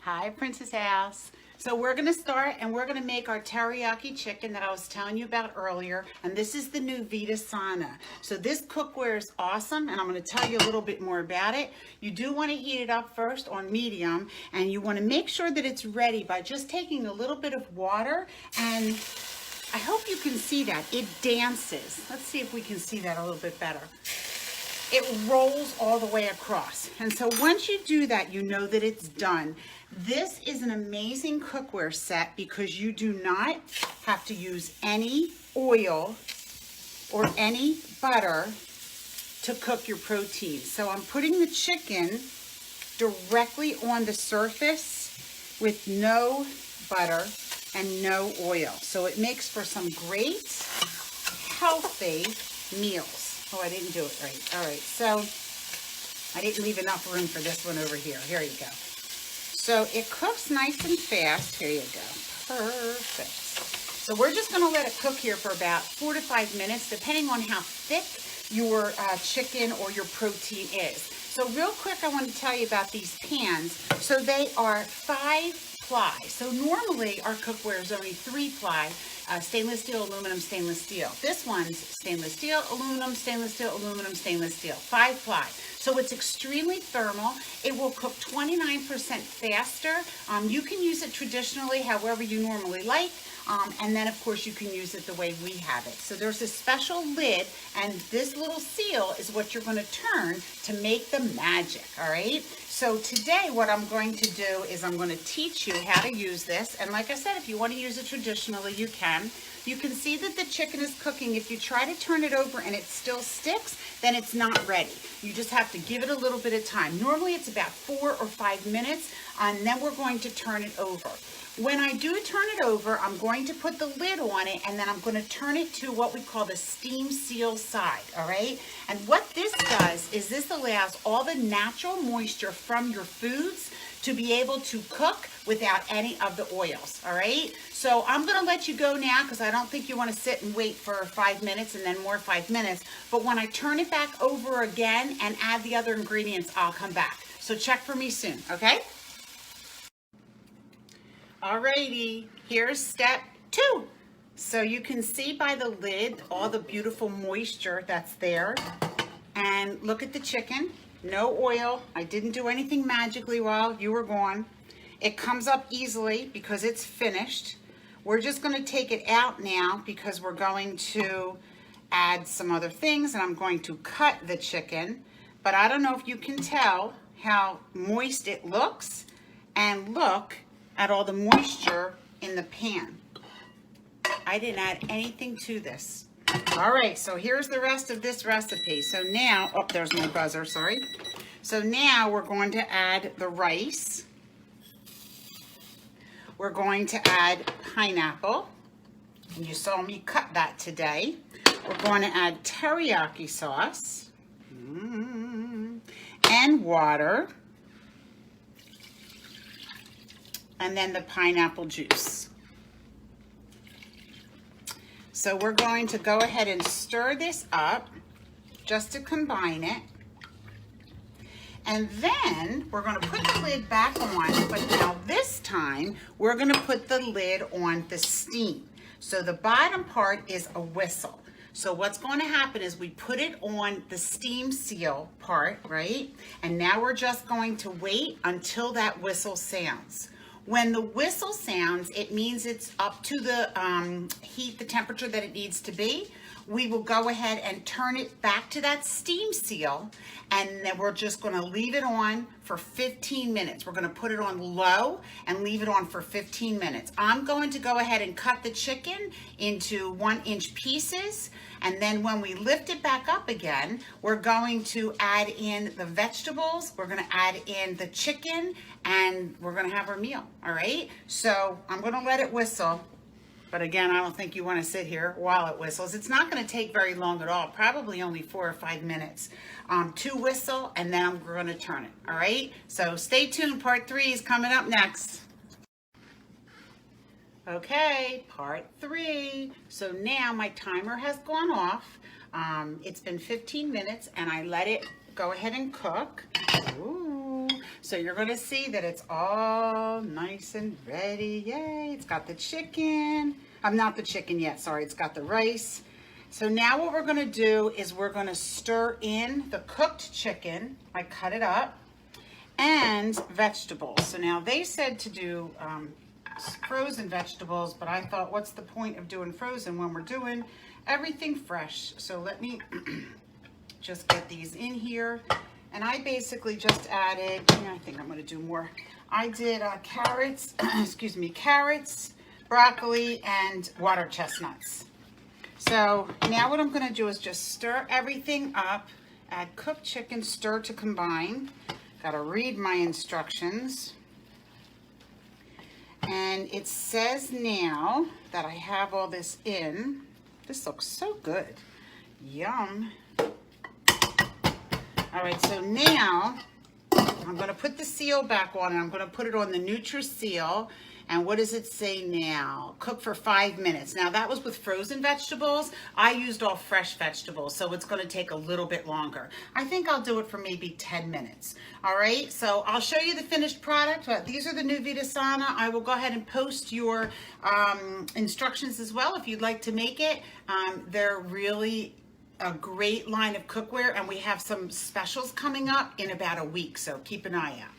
Hi, Princess House. So we're gonna start and we're gonna make our teriyaki chicken that I was telling you about earlier. And this is the new Vida Sana. So this cookware is awesome and I'm gonna tell you a little bit more about it. You do wanna heat it up first on medium and you wanna make sure that it's ready by just taking a little bit of water, and I hope you can see that. It dances. Let's see if we can see that a little bit better. It rolls all the way across. And so once you do that, you know that it's done. This is an amazing cookware set because you do not have to use any oil or any butter to cook your protein. So I'm putting the chicken directly on the surface with no butter and no oil. So it makes for some great, healthy meals. Oh, I didn't do it right. All right, so I didn't leave enough room for this one over here. Here you go. So it cooks nice and fast. Here you go. Perfect. So we're just going to let it cook here for about 4 to 5 minutes, depending on how thick your chicken or your protein is. So real quick, I want to tell you about these pans. So they are 5-ply. So normally our cookware is only 3-ply. Stainless steel, aluminum, stainless steel. This one's stainless steel, aluminum, stainless steel, aluminum, stainless steel. 5-ply. So it's extremely thermal. It will cook 29% faster. You can use it traditionally, however you normally like. And then, of course, you can use it the way we have it. So there's a special lid, and this little seal is what you're going to turn to make the magic, all right? So today what I'm going to do is I'm going to teach you how to use this. And like I said, if you want to use it traditionally, you can. You can see that the chicken is cooking. If you try to turn it over and it still sticks, then it's not ready. You just have to give it a little bit of time. Normally it's about 4 or 5 minutes, and then we're going to turn it over. When I do turn it over, I'm going to put the lid on it, and then I'm going to turn it to what we call the steam seal side, all right? And what this does is this allows all the natural moisture from your foods to be able to cook without any of the oils, all right? So I'm gonna let you go now because I don't think you wanna sit and wait for 5 minutes and then more 5 minutes. But when I turn it back over again and add the other ingredients, I'll come back. So check for me soon, okay? Alrighty, here's step 2. So you can see by the lid all the beautiful moisture that's there. And look at the chicken. No oil. I didn't do anything magically while you were gone. It comes up easily because it's finished. We're just going to take it out now because we're going to add some other things, and I'm going to cut the chicken. But I don't know if you can tell how moist it looks, and look at all the moisture in the pan. I didn't add anything to this. All right, so here's the rest of this recipe. So now, oh, there's my buzzer, sorry. So now we're going to add the rice. We're going to add pineapple. And you saw me cut that today. We're going to add teriyaki sauce. And water. And then the pineapple juice. So we're going to go ahead and stir this up just to combine it. And then we're going to put the lid back on, but now this time we're going to put the lid on the steam. So the bottom part is a whistle. So what's going to happen is we put it on the steam seal part, right? And now we're just going to wait until that whistle sounds. When the whistle sounds, it means it's up to the heat, the temperature that it needs to be. We will go ahead and turn it back to that steam seal, and then we're just going to leave it on for 15 minutes. We're going to put it on low and leave it on for 15 minutes. I'm going to go ahead and cut the chicken into 1-inch pieces, and then when we lift it back up again, we're going to add in the vegetables, we're going to add in the chicken, and we're going to have our meal, all right? So I'm going to let it whistle. But again, I don't think you want to sit here while it whistles. It's not going to take very long at all, probably only 4 or 5 minutes to whistle, and then we're going to turn it, all right? So stay tuned, part 3 is coming up next. Okay, part 3. So now my timer has gone off. It's been 15 minutes, and I let it go ahead and cook. Ooh. So you're gonna see that it's all nice and ready. Yay, it's got the chicken. I'm not the chicken yet, sorry, it's got the rice. So now what we're gonna do is we're gonna stir in the cooked chicken. I cut it up, and vegetables. So now they said to do frozen vegetables, but I thought, what's the point of doing frozen when we're doing everything fresh? So let me just get these in here. And I basically just added, I think I'm gonna do more. I did carrots, excuse me, carrots, broccoli, and water chestnuts. So now what I'm gonna do is just stir everything up, add cooked chicken, stir to combine. Gotta read my instructions. And it says now that I have all this in. This looks so good. Yum. All right, so now I'm gonna put the seal back on, and I'm gonna put it on the Nutri-Seal. And what does it say now? Cook for 5 minutes. Now that was with frozen vegetables. I used all fresh vegetables, so it's gonna take a little bit longer. I think I'll do it for maybe 10 minutes. All right, so I'll show you the finished product. These are the new Vida Sana. I will go ahead and post your instructions as well if you'd like to make it. They're really a great line of cookware, and we have some specials coming up in about a week, so keep an eye out.